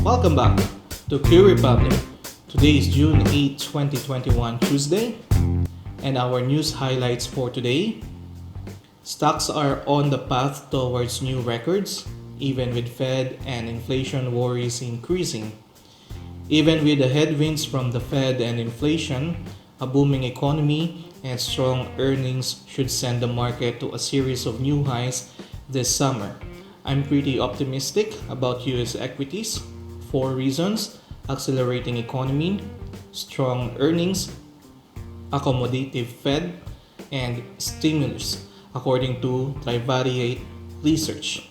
Welcome back to QrepubliC. Today is June 8, 2021, Tuesday, and our news highlights for today. Stocks are on the path towards new records, even with Fed and inflation worries increasing. Even with the headwinds from the Fed and inflation, a booming economy and strong earnings should send the market to a series of new highs this summer. I'm pretty optimistic about US equities. 4 reasons: accelerating economy, strong earnings, accommodative Fed, and stimulus, according to Trivariate Research.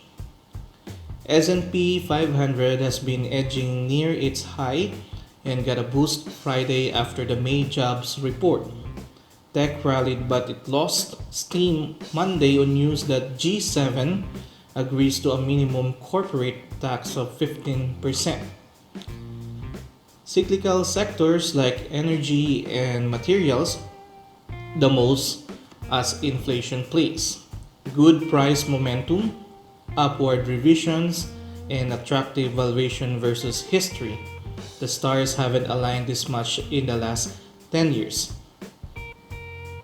S&P 500 has been edging near its high and got a boost Friday after the May jobs report. Tech rallied but it lost steam Monday on news that G7 agrees to a minimum corporate tax of 15%. Cyclical sectors like energy and materials the most as inflation plays. Good price momentum, upward revisions, and attractive valuation versus history. The stars haven't aligned this much in the last 10 years.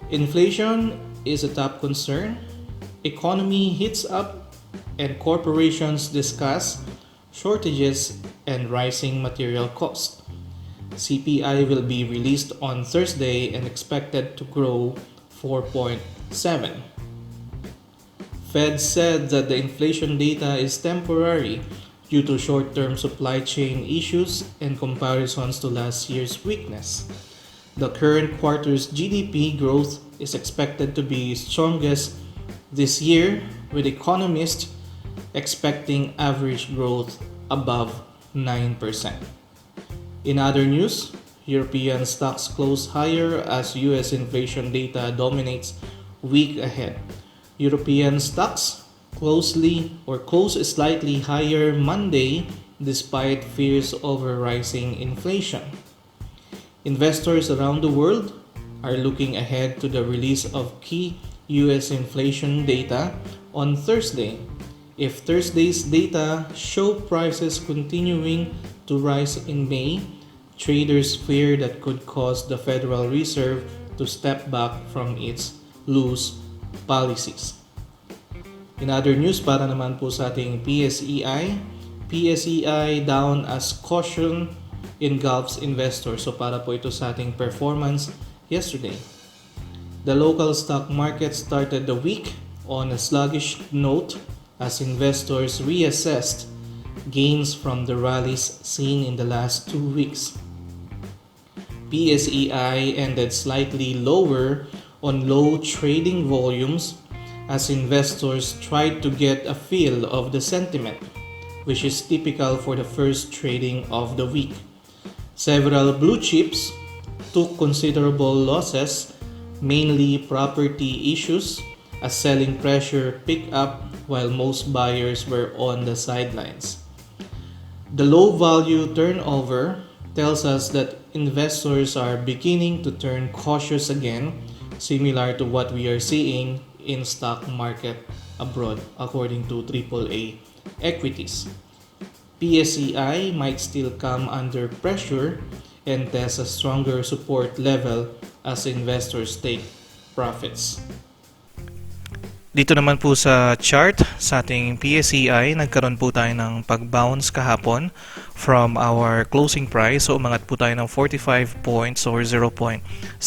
Inflation is a top concern. Economy heats up and corporations discuss shortages and rising material costs. CPI will be released on Thursday and expected to grow 4.7. Fed said that the inflation data is temporary due to short-term supply chain issues and comparisons to last year's weakness. The current quarter's GDP growth is expected to be strongest this year, with economists expecting average growth above 9%. In other news, European stocks close higher as US inflation data dominates week ahead. European stocks closed slightly higher Monday despite fears over rising inflation. Investors around the world are looking ahead to the release of key US inflation data on Thursday. If Thursday's data show prices continuing to rise in May, traders fear that could cause the Federal Reserve to step back from its loose policies. In other news, para naman po sa ating PSEi down as caution engulfs investors. So para po ito sa ating performance yesterday. The local stock market started the week on a sluggish note as investors reassessed gains from the rallies seen in the last 2 weeks. PSEi ended slightly lower on low trading volumes as investors tried to get a feel of the sentiment, which is typical for the first trading of the week. Several blue chips took considerable losses, mainly property issues, as selling pressure picked up while most buyers were on the sidelines. The low value turnover tells us that investors are beginning to turn cautious again, similar to what we are seeing in stock market abroad, according to AAA equities. PSEi might still come under pressure and test a stronger support level as investors take profits. Dito naman po sa chart sa ating PSEi, nagkaroon po tayo ng pag-bounce kahapon from our closing price. So umangat po tayo ng 45 points or 0.68%.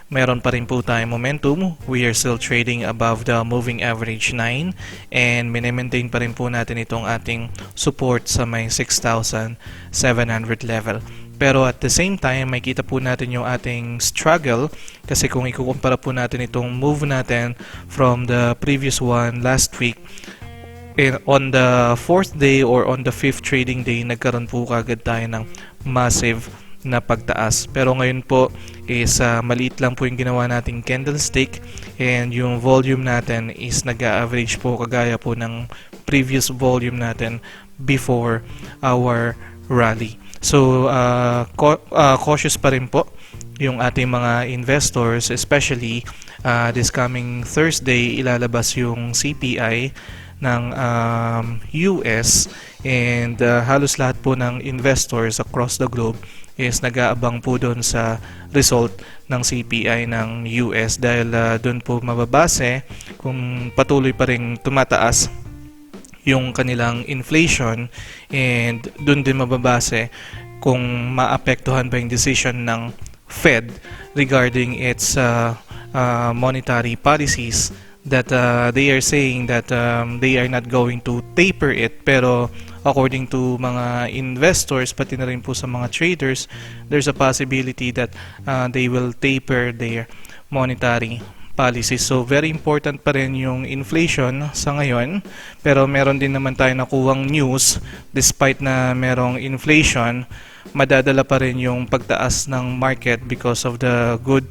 Meron pa rin po tayong momentum. We are still trading above the moving average 9 and mini-maintain pa rin po natin itong ating support sa may 6,700 level. Pero at the same time, makita po natin yung ating struggle kasi kung ikukumpara po natin itong move natin from the previous one last week, on the 4th day or on the 5th trading day, nagkaroon po kagad tayo ng massive na pagtaas. Pero ngayon po is maliit lang po yung ginawa nating candlestick and yung volume natin is nag-average po kagaya po ng previous volume natin before our rally. So, cautious pa rin po yung ating mga investors, especially this coming Thursday, ilalabas yung CPI ng US, and halos lahat po ng investors across the globe is nag-aabang po doon sa result ng CPI ng US dahil doon po mababase kung patuloy pa ring tumataas yung kanilang inflation, and doon din mababase kung maapektuhan ba yung decision ng Fed regarding its monetary policies, that they are saying that they are not going to taper it, pero according to mga investors pati na rin po sa mga traders, there's a possibility that they will taper their monetary policies. So very important pa rin yung inflation sa ngayon, pero meron din naman tayo nakuhang news, despite na merong inflation, madadala pa rin yung pagtaas ng market because of the good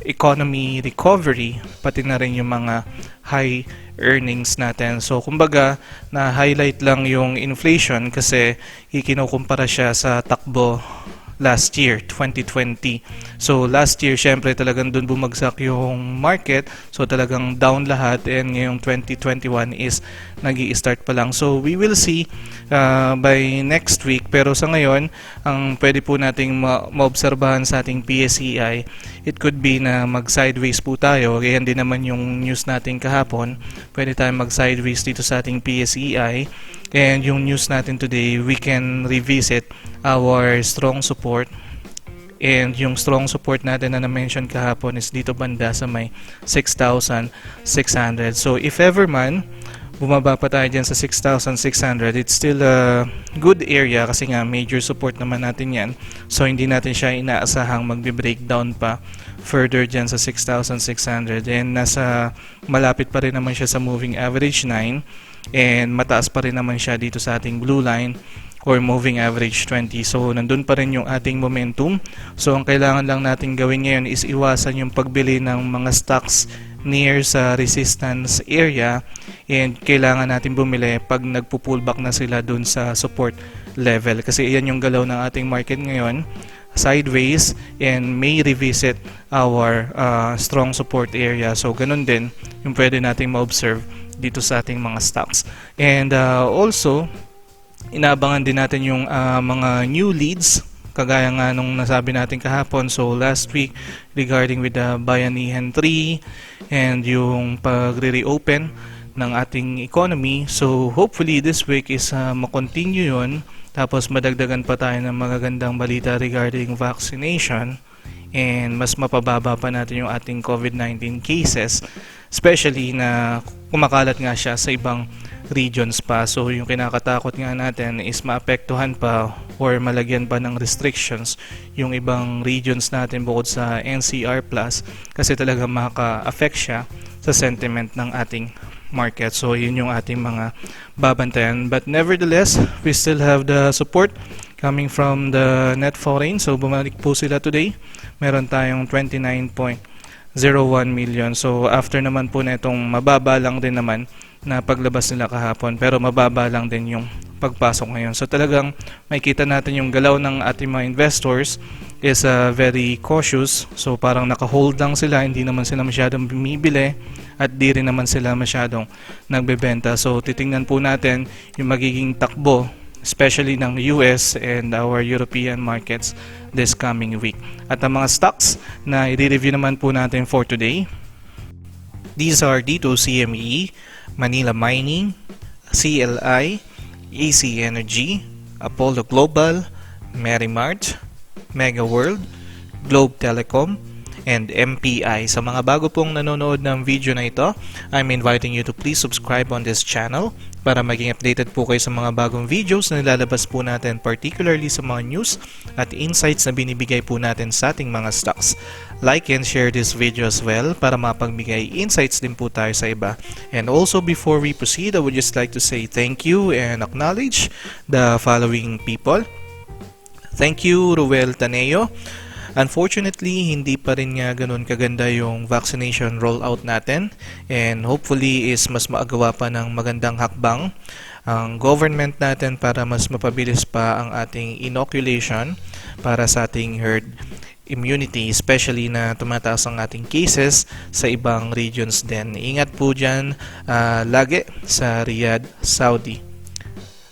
economy recovery, pati na rin yung mga high earnings natin. So kumbaga, na-highlight lang yung inflation kasi ikinukumpara siya sa takbo last year, 2020. So last year, syempre talagang doon bumagsak yung market. So talagang down lahat, and ngayong 2021 is nag-i-start pa lang. So we will see by next week. Pero sa ngayon, ang pwede po nating maobserbahan sa ating PSEi, it could be na mag-sideways po tayo. Ganyan din naman yung news natin kahapon. Pwede tayong mag-sideways dito sa ating PSEi. And yung news natin today, we can revisit our strong support. And yung strong support natin na na-mention kahapon is dito banda sa may 6,600. So if ever man bumaba pa tayo dyan sa 6,600, it's still a good area kasi nga major support naman natin yan. So hindi natin siya inaasahang magbe-breakdown pa further dyan sa 6,600. And nasa malapit pa rin naman siya sa moving average 9, and mataas pa rin naman siya dito sa ating blue line or moving average 20. So nandun pa rin yung ating momentum. So ang kailangan lang natin gawin ngayon is iwasan yung pagbili ng mga stocks near sa resistance area, and kailangan natin bumili pag nagpo-pullback na sila dun sa support level, kasi iyan yung galaw ng ating market ngayon, sideways, and may revisit our strong support area. So ganun din yung pwede nating ma-observe dito sa ating mga stocks. And also inaabangan din natin yung mga new leads, kagaya nga nung nasabi natin kahapon. So last week regarding with the Bayanihan 3 and yung pagre-reopen ng ating economy. So hopefully this week is makontinue yun, tapos madagdagan pa tayo ng magagandang balita regarding vaccination, and mas mapababa pa natin yung ating COVID-19 cases, especially na kumakalat nga siya sa ibang regions pa. So yung kinakatakot nga natin is maapektuhan pa or malagyan pa ng restrictions yung ibang regions natin bukod sa NCR+, kasi talaga maka-affect siya sa sentiment ng ating market. So yun yung ating mga babantayan. But nevertheless, we still have the support coming from the net foreign. So bumalik po sila today. Meron tayong 29.01 million. So after naman po na itong mababa lang din naman na paglabas nila kahapon, pero mababa lang din yung pagpasok ngayon. So talagang makikita natin yung galaw ng ating mga investors is very cautious. So parang naka-hold lang sila, hindi naman sila masyadong bumibili at di rin naman sila masyadong nagbebenta. So titingnan po natin yung magiging takbo, especially ng US and our European markets this coming week. At ang mga stocks na i-review naman po natin for today, these are dito CME, Manila Mining, CLI, AC Energy, Apollo Global, Merimart, Mega World, Globe Telecom, and MPI. Sa mga bago pong nanonood ng video na ito, I'm inviting you to please subscribe on this channel para maging updated po kayo sa mga bagong videos na nilalabas po natin, particularly sa mga news at insights na binibigay po natin sa ating mga stocks. Like and share this video as well para mapagbigay insights din po tayo sa iba. And also, before we proceed, I would just like to say thank you and acknowledge the following people. Thank you, Ruel Taneo. Unfortunately, hindi pa rin nga ganun kaganda yung vaccination rollout natin, and hopefully is mas maagawa pa ng magandang hakbang ang government natin para mas mapabilis pa ang ating inoculation para sa ating herd immunity, especially na tumataas ang ating cases sa ibang regions din. Ingat po dyan lagi sa Riyadh, Saudi.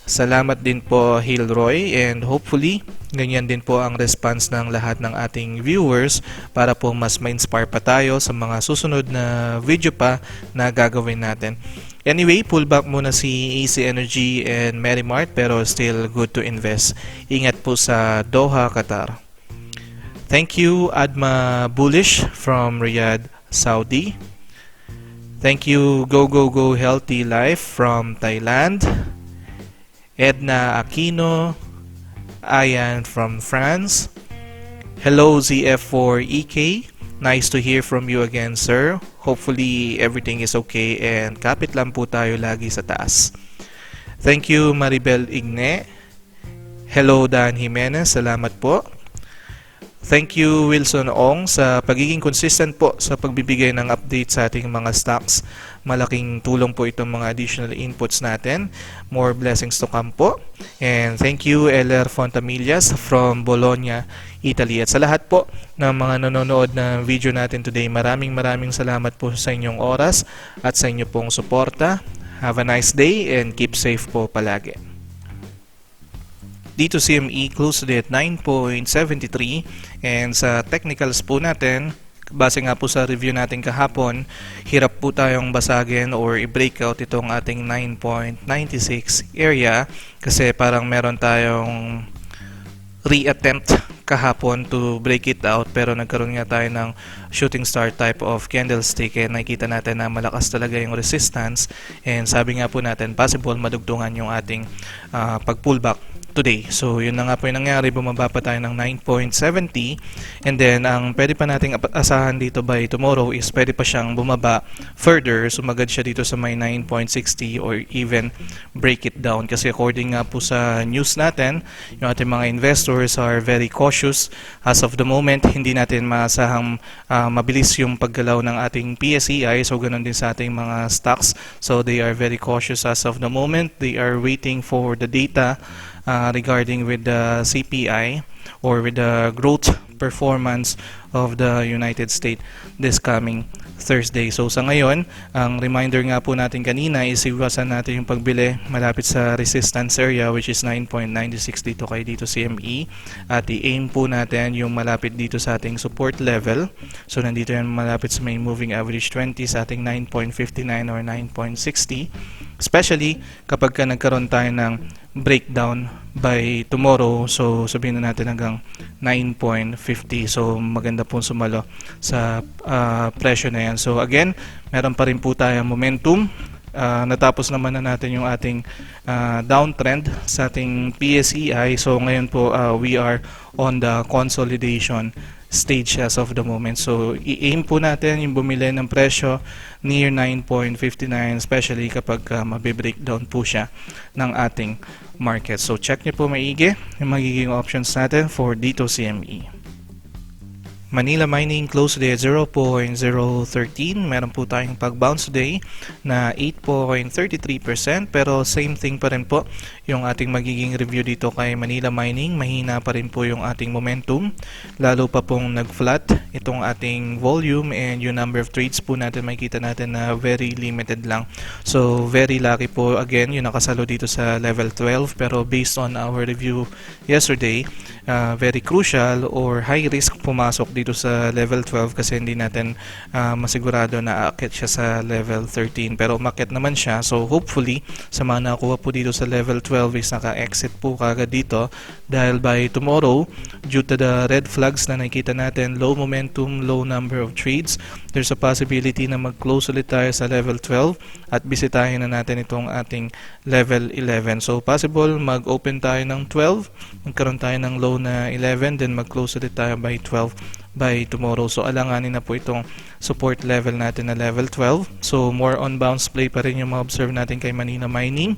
Salamat din po Hilroy, and hopefully ganyan din po ang response ng lahat ng ating viewers para po mas ma-inspire pa tayo sa mga susunod na video pa na gagawin natin. Anyway, pullback muna si AC Energy and Merimart pero still good to invest. Ingat po sa Doha, Qatar. Thank you Adma Bullish from Riyadh, Saudi. Thank you Go Go Go Healthy Life from Thailand. Edna Aquino, Ayan from France. Hello ZF4EK, nice to hear from you again sir. Hopefully everything is okay and kapit lang po tayo lagi sa taas. Thank you Maribel Igne. Hello Dan Jimenez, salamat po. Thank you Wilson Ong sa pagiging consistent po sa pagbibigay ng update sa ating mga stocks. Malaking tulong po itong mga additional inputs natin. More blessings to come po. And thank you Eller Fontamillas from Bologna, Italy. At sa lahat po ng mga nanonood na video natin today, maraming salamat po sa inyong oras at sa inyong pong suporta. Have a nice day and keep safe po palagi. Dito CME close today at 9.73, and sa technicals po natin, base nga po sa review natin kahapon, hirap po tayong basagin or i-breakout itong ating 9.96 area kasi parang meron tayong re-attempt kahapon to break it out, pero nagkaroon nga tayo ng shooting star type of candlestick and nakikita natin na malakas talaga yung resistance, and sabi nga po natin possible madugtungan yung ating pag-pullback today. So yun na nga po yung nangyari, bumaba pa tayo ng 9.70, and then ang pwede pa nating asahan dito by tomorrow is pwede pa siyang bumaba further, sumagad siya dito sa may 9.60 or even break it down kasi according nga po sa news natin, yung ating mga investors are very cautious as of the moment. Hindi natin maasahang mabilis yung paggalaw ng ating PSEi, so ganun din sa ating mga stocks, so they are very cautious as of the moment. They are waiting for the data regarding with the CPI or with the growth performance of the United States this coming Thursday. So sa ngayon, ang reminder nga po natin kanina is iwasan natin yung pagbili malapit sa resistance area which is 9.96 dito kay dito CME, at i-aim po natin yung malapit dito sa ating support level. So nandito yan malapit sa may moving average 20 sa ating 9.59 or 9.60, especially kapag ka nagkaroon tayo ng breakdown by tomorrow, so sabihin na natin hanggang 9.50, so maganda pong sumalo sa presyo na yan. So again, meron pa rin po tayong momentum. Natapos naman na natin yung ating downtrend sa ating PSEi, so ngayon po we are on the consolidation stage as of the moment. So i-aim po natin yung bumili ng presyo near 9.59, especially kapag mabe-breakdown po siya ng ating market. So check nyo po maigi yung magiging options natin for dito CME. Manila Mining close today at 0.013. Meron po tayong pag-bounce today na 8.33%, pero same thing pa rin po yung ating magiging review dito kay Manila Mining. Mahina pa rin po yung ating momentum, lalo pa pong nag-flat itong ating volume, and yung number of trades po natin makikita natin na very limited lang. So very lucky po again yung nakasalo dito sa level 12, pero based on our review yesterday, very crucial or high risk pumasok dito sa level 12 kasi hindi natin masigurado na aakit siya sa level 13, pero umakyat naman siya. So hopefully sa mga nakuha po dito sa level 12 is naka-exit po kagad dito, dahil by tomorrow, due to the red flags na nakikita natin, low momentum, low number of trades, there's a possibility na mag-close ulit tayo sa level 12 at bisitahin na natin itong ating level 11. So possible mag-open tayo ng 12, magkaroon tayo ng low na 11, then mag-close ulit tayo by 12 by tomorrow. So alanganin na po itong support level natin na level 12. So more on bounce play pa rin yung ma-observe natin kay Manila Mining.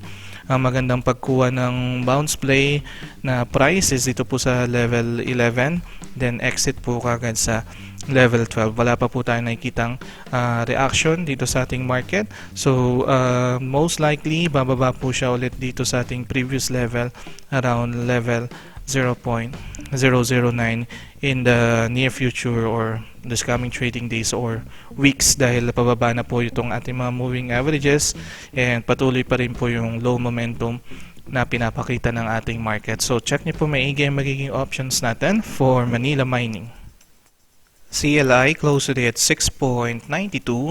Magandang pagkuha ng bounce play na price is dito po sa level 11, then exit po kagad sa level 12. Wala pa po tayo nakikitang reaction dito sa ating market. So most likely bababa po siya ulit dito sa ating previous level around level 0.009 in the near future or this coming trading days or weeks dahil pababa na po itong ating mga moving averages and patuloy pa rin po yung low momentum na pinapakita ng ating market. So check niyo po maigi ang magiging options natin for Manila mining. CLI closed today at 6.92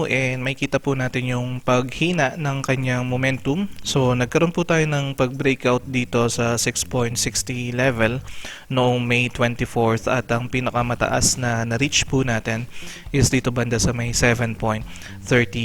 and may kita po natin yung paghina ng kanyang momentum. So nagkaroon po tayo ng pag-breakout dito sa 6.60 level noong May 24th at ang pinakamataas na na-reach po natin is dito banda sa may 7.30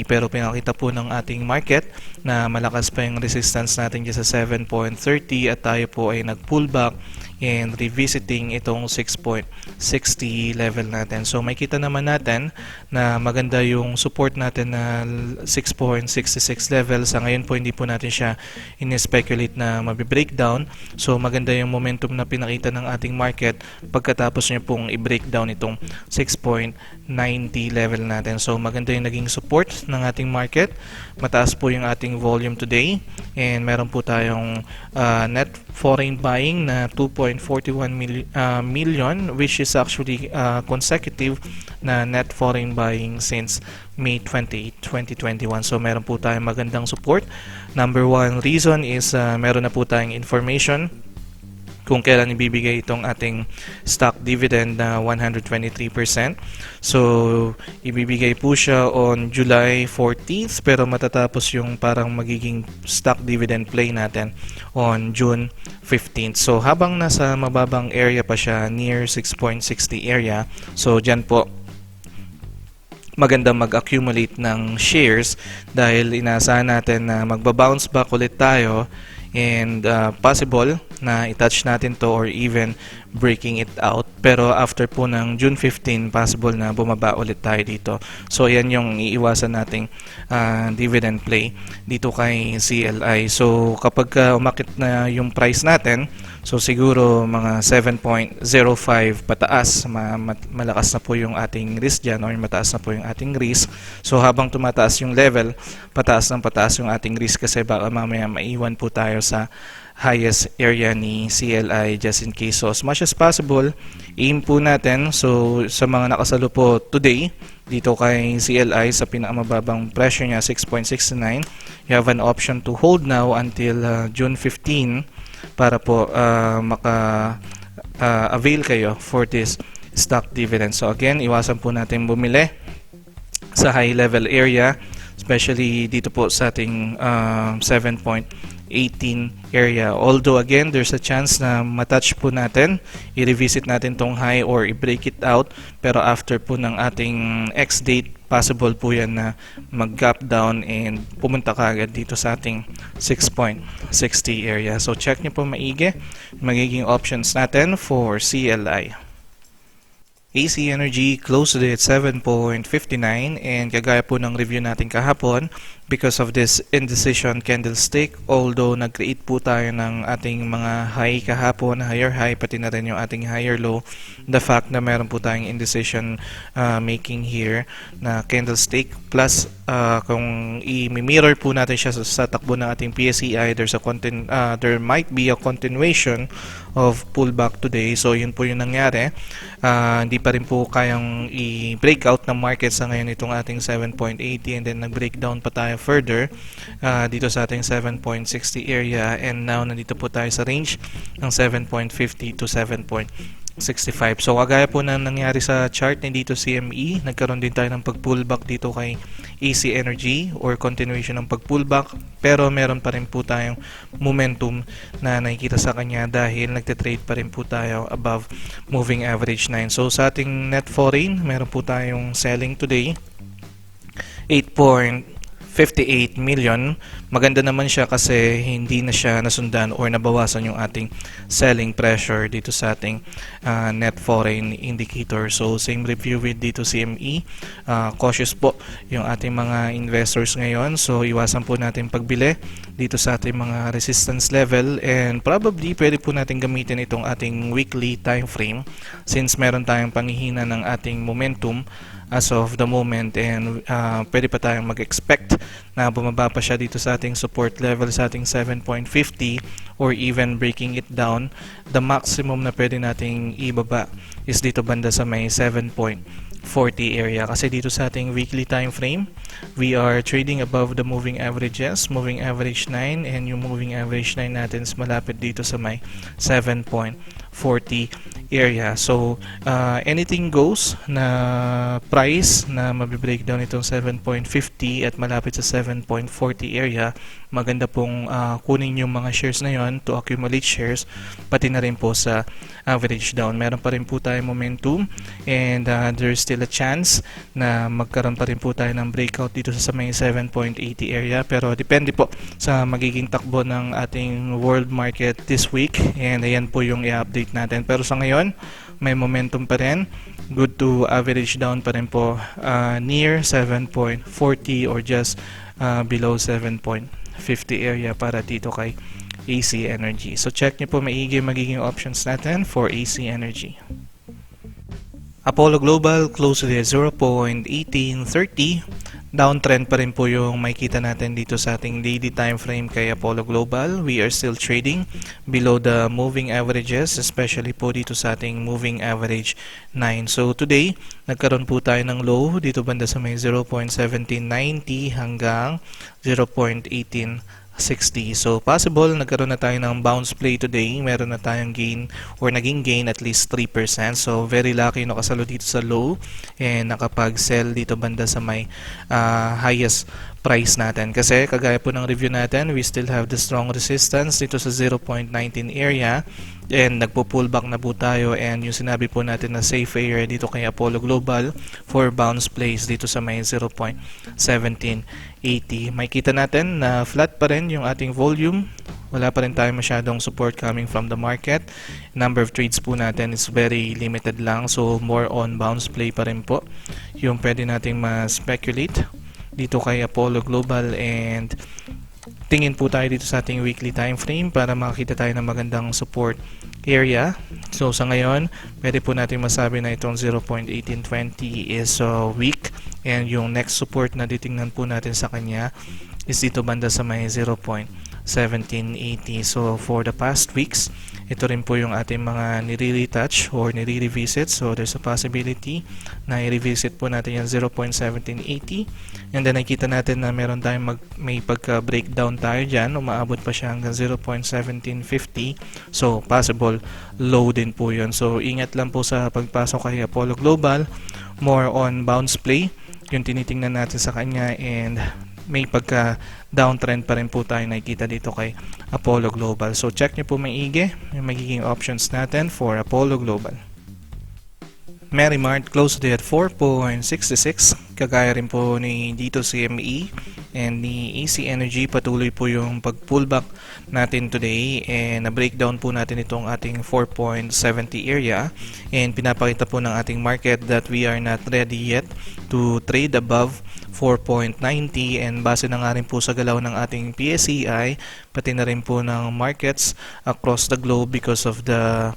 pero pinakita po ng ating market na malakas pa yung resistance natin dyan sa 7.30 at tayo po ay nag-pullback and revisiting itong 6.60 level natin. So makita naman natin na maganda yung support natin na 6.66 level. Sa ngayon po hindi po natin siya in-speculate na mabi-breakdown. So maganda yung momentum na pinakita ng ating market pagkatapos niya pong i-breakdown itong 6.90 level natin. So maganda yung naging support ng ating market. Mataas po yung ating volume today and meron po tayong net foreign buying na 2.41 million which is actually consecutive na net foreign buying since May 28, 2021. So meron po tayong magandang support. Number one reason is meron na po tayong information kung kailan ibibigay itong ating stock dividend na 123%. So, ibibigay po siya on July 14th pero matatapos yung parang magiging stock dividend play natin on June 15th. So, habang nasa mababang area pa siya, near 6.60 area, so dyan po maganda mag-accumulate ng shares dahil inaasahan natin na magba-bounce back ulit tayo and possible na i-touch natin to or even breaking it out. Pero after po ng June 15, possible na bumaba ulit tayo dito. So yan yung iiwasan nating dividend play dito kay CLI. So kapag umakit na yung price natin, so siguro mga 7.05 pataas, malakas na po yung ating risk dyan or mataas na po yung ating risk. So habang tumataas yung level, pataas ng pataas yung ating risk kasi baka mamaya maiwan po tayo sa highest area ni CLI just in case. So as much as possible, aim po natin. So sa mga nakasalo po today, dito kay CLI sa pinakamababang pressure niya 6.69, you have an option to hold now until June 15 para po maka-avail kayo for this stock dividend. So again, iwasan po natin bumili sa high level area, especially dito po sa ating 7.18 area. Although again, there's a chance na matouch po natin, i-revisit natin tong high or i-break it out, pero after po ng ating X date, possible po yan na mag-gap down and pumunta kaagad dito sa ating 6.60 area. So check nyo po maigi magiging options natin for CLI. AC Energy closed today at 7.59 and kagaya po ng review natin kahapon, because of this indecision candlestick, although nag-create po tayo ng ating mga high kahapon, higher high, pati na rin yung ating higher low, the fact na meron po tayong indecision making here na candlestick, plus kung i-mirror po natin siya sa takbo ng ating PSEi, there might be a continuation of pullback today. So yun po yung nangyari. Hindi pa rin po kayang i-breakout ng market sa ngayon itong ating 7.80 and then nag-breakdown pa tayo further dito sa ating 7.60 area, and now nandito po tayo sa range ng 7.50 to 7.65. So kagaya po na nangyari sa chart ni dito CME, nagkaroon din tayo ng pag-pullback dito kay AC Energy or continuation ng pag-pullback, pero meron pa rin po tayong momentum na nakikita sa kanya dahil nagte-trade pa rin po tayo above moving average 9. So sa ating net foreign, meron po tayong selling today 8.58 million. Maganda naman siya kasi hindi na siya nasundan or nabawasan yung ating selling pressure dito sa ating net foreign indicator. So same review with dito CME. Cautious po yung ating mga investors ngayon. So iwasan po natin pagbili dito sa ating mga resistance level, and probably pwede po natin gamitin itong ating weekly time frame since meron tayong panghihina ng ating momentum as of the moment, and pwede pa tayong mag-expect na bumaba pa siya dito sa ating support level sa ating 7.50 or even breaking it down. The maximum na pwede nating ibaba is dito banda sa may 7.40 area, kasi dito sa ating weekly time frame we are trading above the moving averages, moving average 9, and yung moving average 9 natin is malapit dito sa may 7.40 area. So anything goes na price na mabi-breakdown itong 7.50 at malapit sa 7.40 area, maganda pong kunin yung mga shares na yon to accumulate shares, pati na rin po sa average down. Meron pa rin po tayong momentum, and there's still a chance na magkaroon pa rin po tayo ng breakout dito sa may 7.80 area, pero depende po sa magiging takbo ng ating world market this week, and ayan po yung i-update natin. Pero sa ngayon may momentum pa rin, good to average down pa rin po near 7.40 or just below 7.50 area para dito kay AC Energy. So check nyo po maigi magiging options natin for AC Energy. Apollo Global close to the 0.1830. Downtrend pa rin po yung makikita natin dito sa ating daily time frame kay Apollo Global. We are still trading below the moving averages, especially po dito sa ating moving average 9. So today, nagkaroon po tayo ng low dito banda sa may 0.1790 hanggang 0.1860. So possible nagkaroon na tayo ng bounce play today. Meron na tayong gain or naging gain at least 3%. So very lucky nakasalo dito sa low and nakapag-sell dito banda sa may highest price natin. Kasi kagaya po ng review natin, we still have the strong resistance dito sa 0.19 area, and nagpo-pullback na po tayo, and yung sinabi po natin na safe area dito kay Apollo Global for bounce plays dito sa may 0.1780. Makikita natin na flat pa rin yung ating volume. Wala pa rin tayo masyadong support coming from the market. Number of trades po natin is very limited lang, so more on bounce play pa rin po yung pwede nating ma-speculate dito kay Apollo Global, and tingin po tayo dito sa ating weekly time frame para makakita tayo ng magandang support area. So sa ngayon, pwede po natin masabi na itong 0.1820 is weak, and yung next support na titingnan po natin sa kanya is dito banda sa may 0.1780. So for the past weeks, ito rin po yung ating mga nire-retouch or nire-revisit. So there's a possibility na i-revisit po natin yung 0.1780, and then nakita natin na meron tayong may pagka-breakdown tayo dyan, umaabot pa siya hanggang 0.1750. So possible low din po yun. So ingat lang po sa pagpasok kay Apollo Global, more on bounce play yung tinitingnan natin sa kanya, and may pagka downtrend pa rin po tayo nakikita dito kay Apollo Global. So check nyo po maigi yung magiging options natin for Apollo Global. Merrimart close to at 4.66. Kagaya rin po ni dito CME and ni AC Energy, patuloy po yung pag-pullback natin today, and na-breakdown po natin itong ating 4.70 area, and pinapakita po ng ating market that we are not ready yet to trade above 4.90, and base na nga rin po sa galaw ng ating PSEi, pati na rin po ng markets across the globe because of the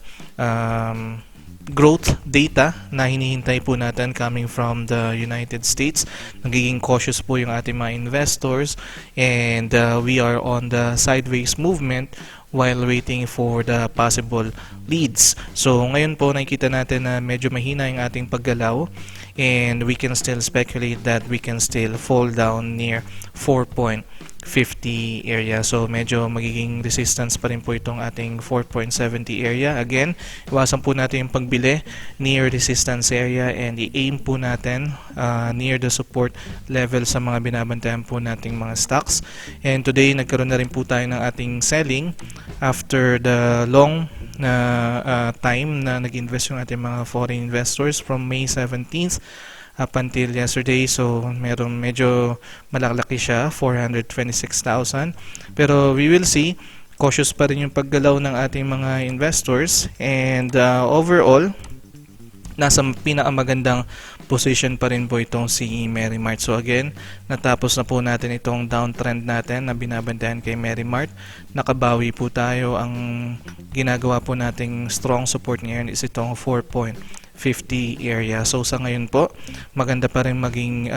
growth data na hinihintay po natin coming from the United States. Nagiging cautious po yung ating mga investors, and we are on the sideways movement while waiting for the possible leads. So ngayon po nakikita natin na medyo mahina yung ating paggalaw, and we can still speculate that we can still fall down near 4.50 area. So medyo magiging resistance pa rin po itong ating 4.70 area. Again, iwasan po natin yung pagbili near resistance area, and i-aim po natin near the support level sa mga binabantayan po nating mga stocks. And today nagkaroon na rin po tayo ng ating selling after the long na time na nag-invest yung ating mga foreign investors from May 17th up until yesterday. So meron medyo malaklaki siya, 426,000, pero we will see. Cautious pa rin yung paggalaw ng ating mga investors, and overall nasa pinakamagandang position pa rin po itong si Merrimart. So again, natapos na po natin itong downtrend natin na binabantayan kay Merrimart. Nakabawi po tayo. Ang ginagawa po nating strong support ngayon is itong 4.50 area. So sa ngayon po, maganda pa rin maging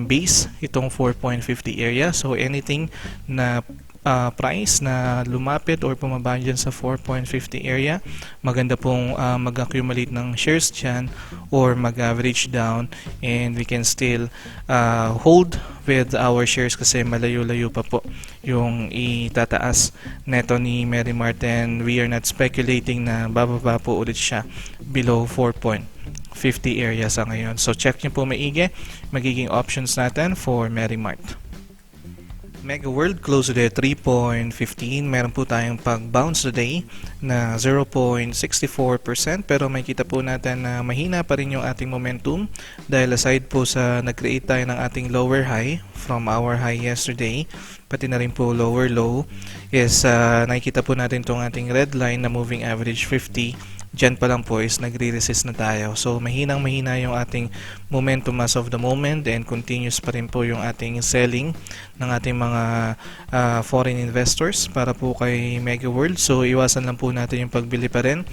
base itong 4.50 area. So anything na price na lumapit or pumaba dyan sa 4.50 area, maganda pong mag-accumulate ng shares dyan or mag-average down, and we can still hold with our shares kasi malayo-layo pa po yung itataas neto ni Mary Martin. We are not speculating na bababa po ulit siya below 4.50 area sa ngayon. So check nyo po maigi magiging options natin for Mary Mart. Mega World closed today at 3.15. Meron po tayong pag-bounce today na 0.64%, pero may kita po natin na mahina pa rin yung ating momentum dahil aside po sa nag-create tayo ng ating lower high from our high yesterday, pati na rin po lower low, is nakikita po natin itong ating red line na moving average 50. Diyan pa lang po is nagre-resist na tayo. So mahinang-mahina yung ating momentum as of the moment, and continuous pa rin po yung ating selling ng ating mga foreign investors para po kay Mega World. So iwasan lang po natin yung pagbili pa rin.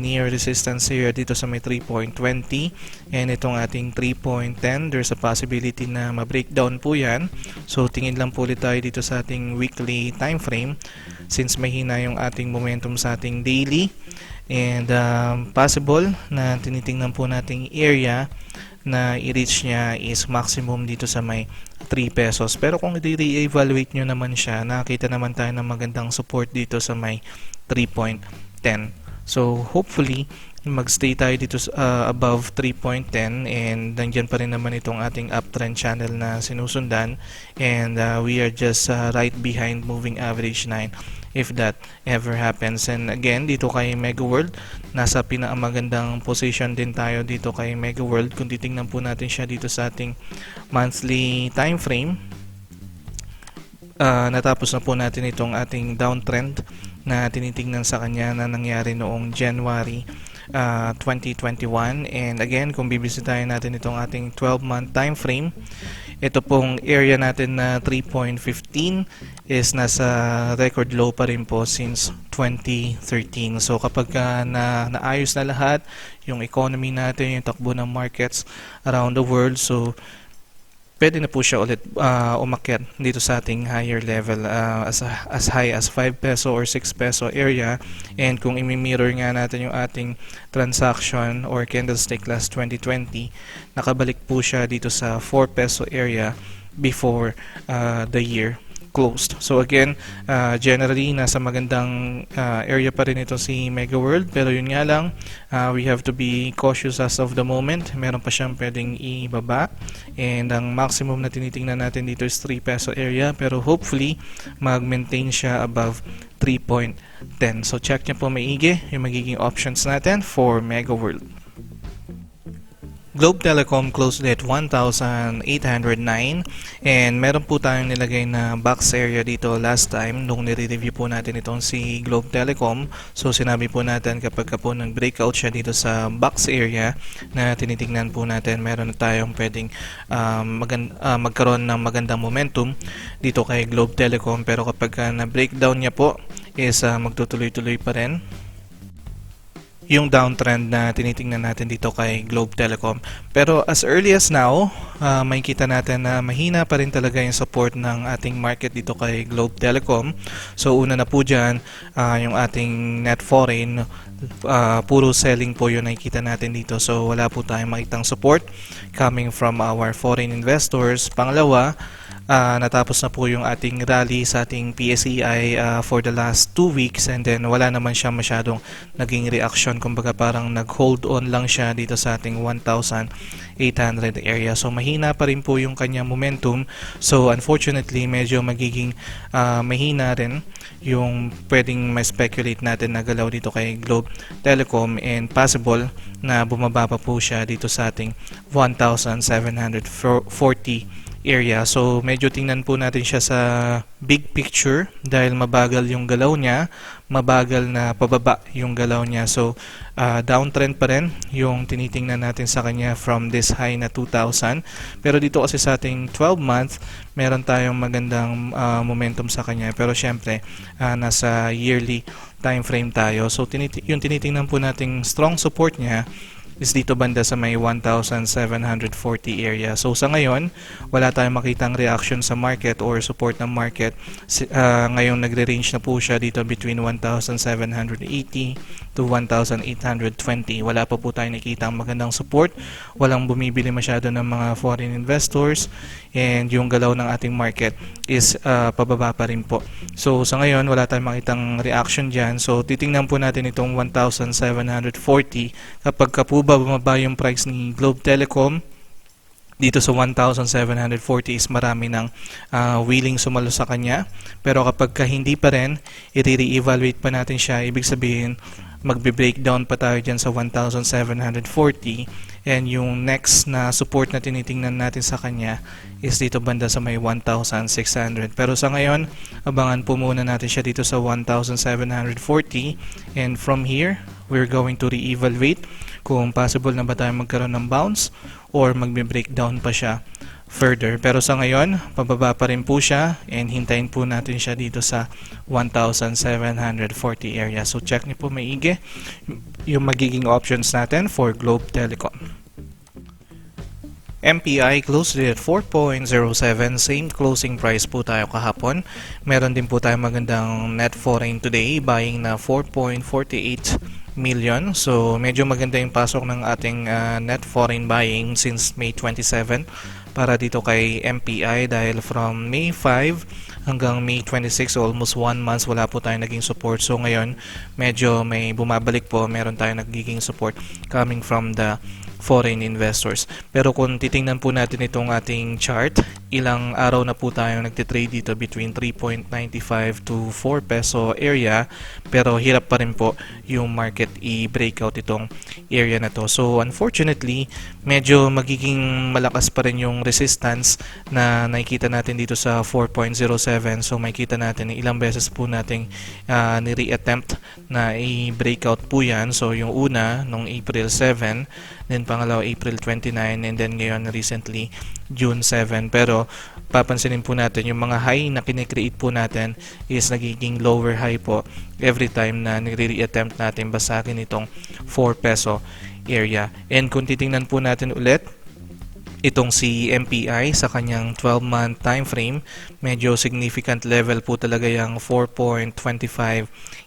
Near resistance here dito sa may 3.20 and itong ating 3.10. There's a possibility na ma-breakdown po yan. So tingin lang po ulit tayo dito sa ating weekly time frame since mahina yung ating momentum sa ating daily. And possible na tinitingnan po nating area na i-reach niya is maximum dito sa may 3 pesos. Pero kung i-re-evaluate nyo naman siya, nakita naman tayo ng magandang support dito sa may 3.10. So hopefully magstay tayo dito above 3.10, and nandiyan pa rin naman itong ating uptrend channel na sinusundan, and we are just right behind moving average 9 if that ever happens. And again, dito kay Mega World, nasa pinakamagandang position din tayo dito kay Mega World. Kung titingnan po natin siya dito sa ating monthly time frame, natapos na po natin itong ating downtrend na tinitingnan sa kanya na nangyari noong January 2021. And again, kung bibisitahin natin itong ating 12-month time frame, ito pong area natin na 3.15 is nasa record low pa rin po since 2013. So kapag naayos na lahat yung economy natin, yung takbo ng markets around the world, so pwede na po siya ulit umakyat dito sa ating higher level as high as 5 peso or 6 peso area. And kung imi-mirror nga natin yung ating transaction or candlestick last 2020, nakabalik po siya dito sa 4 peso area before the year closed. So again, generally nasa magandang area pa rin ito si Mega World, pero yun nga lang, we have to be cautious as of the moment. Meron pa siyang pwedeng ibaba, and ang maximum na tinitingnan natin dito is 3 peso area, pero hopefully mag-maintain siya above 3.10. So check niyo po maigi yung magiging options natin for Mega World. Globe Telecom closed at 1,809, and meron po tayong nilagay na box area dito last time nung nire-review po natin itong si Globe Telecom. So sinabi po natin kapag po nag-breakout siya dito sa box area na tinitingnan po natin, meron na tayong pwedeng magkaroon ng magandang momentum dito kay Globe Telecom. Pero kapag na-breakdown niya po is magtutuloy-tuloy pa rin yung downtrend na tinitingnan natin dito kay Globe Telecom. Pero as early as now, may kita natin na mahina pa rin talaga yung support ng ating market dito kay Globe Telecom. So una na po dyan, yung ating net foreign, puro selling po yun nakikita natin dito. So wala po tayong makitang support coming from our foreign investors. Pangalawa, natapos na po yung ating rally sa ating PSEi for the last 2 weeks, and then wala naman siya masyadong naging reaction. Kumbaga parang nag-hold on lang siya dito sa ating 1,800 area. So mahina pa rin po yung kanyang momentum. So unfortunately, medyo magiging mahina rin yung pwedeng ma-speculate natin na galaw dito kay Globe Telecom, and possible na bumaba pa po siya dito sa ating 1,740 area. So medyo tingnan po natin siya sa big picture dahil mabagal yung galaw niya, mabagal na pababa yung galaw niya. So downtrend pa rin yung tinitingnan natin sa kanya from this high na 2,000. Pero dito kasi sa ating 12 month, meron tayong magandang momentum sa kanya. Pero syempre, nasa yearly time frame tayo. So yung tinitingnan po nating strong support niya is dito banda sa may 1,740 area. So sa ngayon, wala tayong makitang reaction sa market or support ng market. Ngayon nagre-range na po siya dito between 1,780 to 1,820. Wala pa po tayong nakitang magandang support. Walang bumibili masyado ng mga foreign investors, and yung galaw ng ating market is pababa pa rin po. So sa ngayon, wala tayong makitang reaction dyan. So titingnan po natin itong 1,740. Kapag po ba bumaba yung price ni Globe Telecom dito sa 1,740 is marami ng willing sumalo sa kanya. Pero kapag hindi pa rin, i-re-evaluate pa natin siya. Ibig sabihin, magbe-breakdown pa tayo dyan sa 1,740, and yung next na support na tinitingnan natin sa kanya is dito banda sa may 1,600. Pero sa ngayon, abangan po muna natin siya dito sa 1,740, and from here, we're going to re-evaluate kung possible na ba tayo magkaroon ng bounce or magbe-breakdown pa siya further. Pero sa ngayon, pababa pa rin po siya, and hintayin po natin siya dito sa 1,740 area. So check niyo po maigi yung magiging options natin for Globe Telecom. MPI closed at 4.07, same closing price po tayo kahapon. Meron din po tayo magandang net foreign today, buying na 4.48 million. So medyo maganda yung pasok ng ating net foreign buying since May 27 para dito kay MPI, dahil from May 5 hanggang May 26, almost 1 month, wala po tayong naging support. So ngayon, medyo may bumabalik po, meron tayong nagiging support coming from the foreign investors. Pero kung titingnan po natin itong ating chart, ilang araw na po tayo nagtitrade dito between 3.95 to 4 peso area, pero hirap pa rin po yung market i-breakout itong area na to. So unfortunately, medyo magiging malakas pa rin yung resistance na nakikita natin dito sa 4.07. So makikita natin ilang beses po nating ni-re-attempt na i-breakout po yan. So yung una, nung April 7, then pangalawa April 29, and then ngayon recently June 7. Pero papansinin po natin yung mga high na kinikreate po natin is nagiging lower high po every time na nire-attempt natin basagin itong 4 peso area. And kung titingnan po natin ulit itong si MPI sa kanyang 12-month time frame, medyo significant level po talaga yung 4.25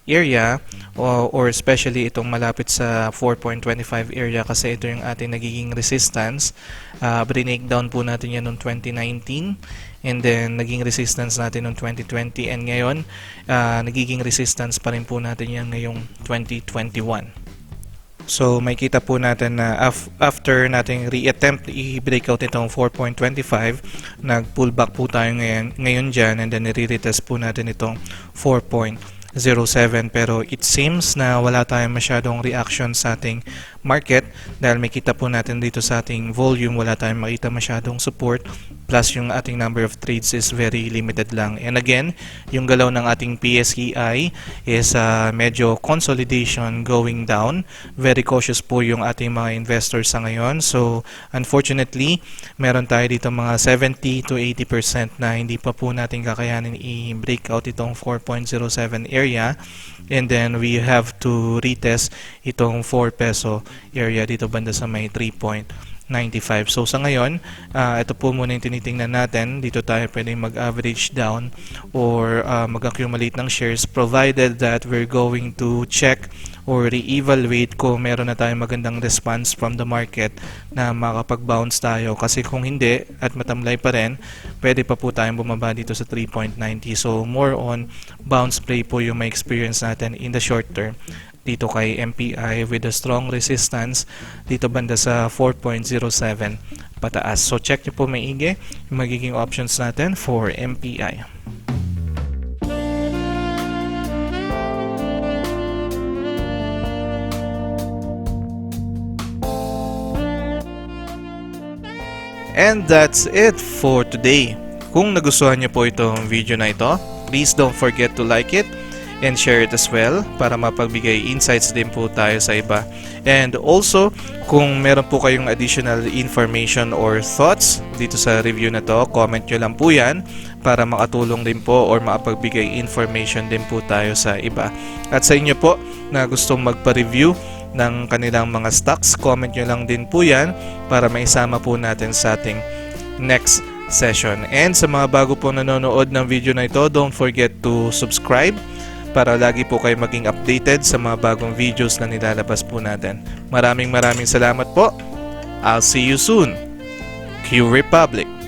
area, or especially itong malapit sa 4.25 area, kasi ito yung ating nagiging resistance. Breakdown po natin yan noong 2019, and then naging resistance natin noong 2020, and ngayon nagiging resistance pa rin po natin yan ngayong 2021. So makita po natin na after nating re-attempt i-breakout itong 4.25, nag-pullback po tayo ngayon dyan, and then i-retest po natin itong 4.07. Pero it seems na wala tayong masyadong reaction sa ating market, dahil makita po natin dito sa ating volume, wala tayong makita masyadong support, plus yung ating number of trades is very limited lang. And again, yung galaw ng ating PSEi is medyo consolidation going down. Very cautious po yung ating mga investors sa ngayon. So unfortunately, meron tayo dito mga 70 to 80% na hindi pa po natin kakayanin i-breakout itong 4.07 area, and then we have to retest itong 4 peso area dito banda sa may 3.95. So sa ngayon, ito po muna yung tinitingnan natin. Dito tayo pwedeng mag-average down or mag-accumulate ng shares, provided that we're going to check or re-evaluate kung meron na tayong magandang response from the market na makapag-bounce tayo. Kasi kung hindi at matamlay pa rin, pwede pa po tayong bumaba dito sa 3.90. So more on bounce play po yung may experience natin in the short term dito kay MPI, with a strong resistance dito banda sa 4.07 pataas. So check nyo po maigi yung magiging options natin for MPI. And that's it for today. Kung nagustuhan nyo po itong video na ito, please don't forget to like it and share it as well para mapagbigay insights din po tayo sa iba. And also, kung meron po kayong additional information or thoughts dito sa review na to, comment nyo lang po yan para makatulong din po or makapagbigay information din po tayo sa iba. At sa inyo po na gustong magpa-review ng kanilang mga stocks. Comment nyo lang din po yan para maisama po natin sa ating next session. And sa mga bago po nanonood ng video na ito, don't forget to subscribe para lagi po kayo maging updated sa mga bagong videos na nilalabas po natin. Maraming salamat po. I'll see you soon. QRepublic.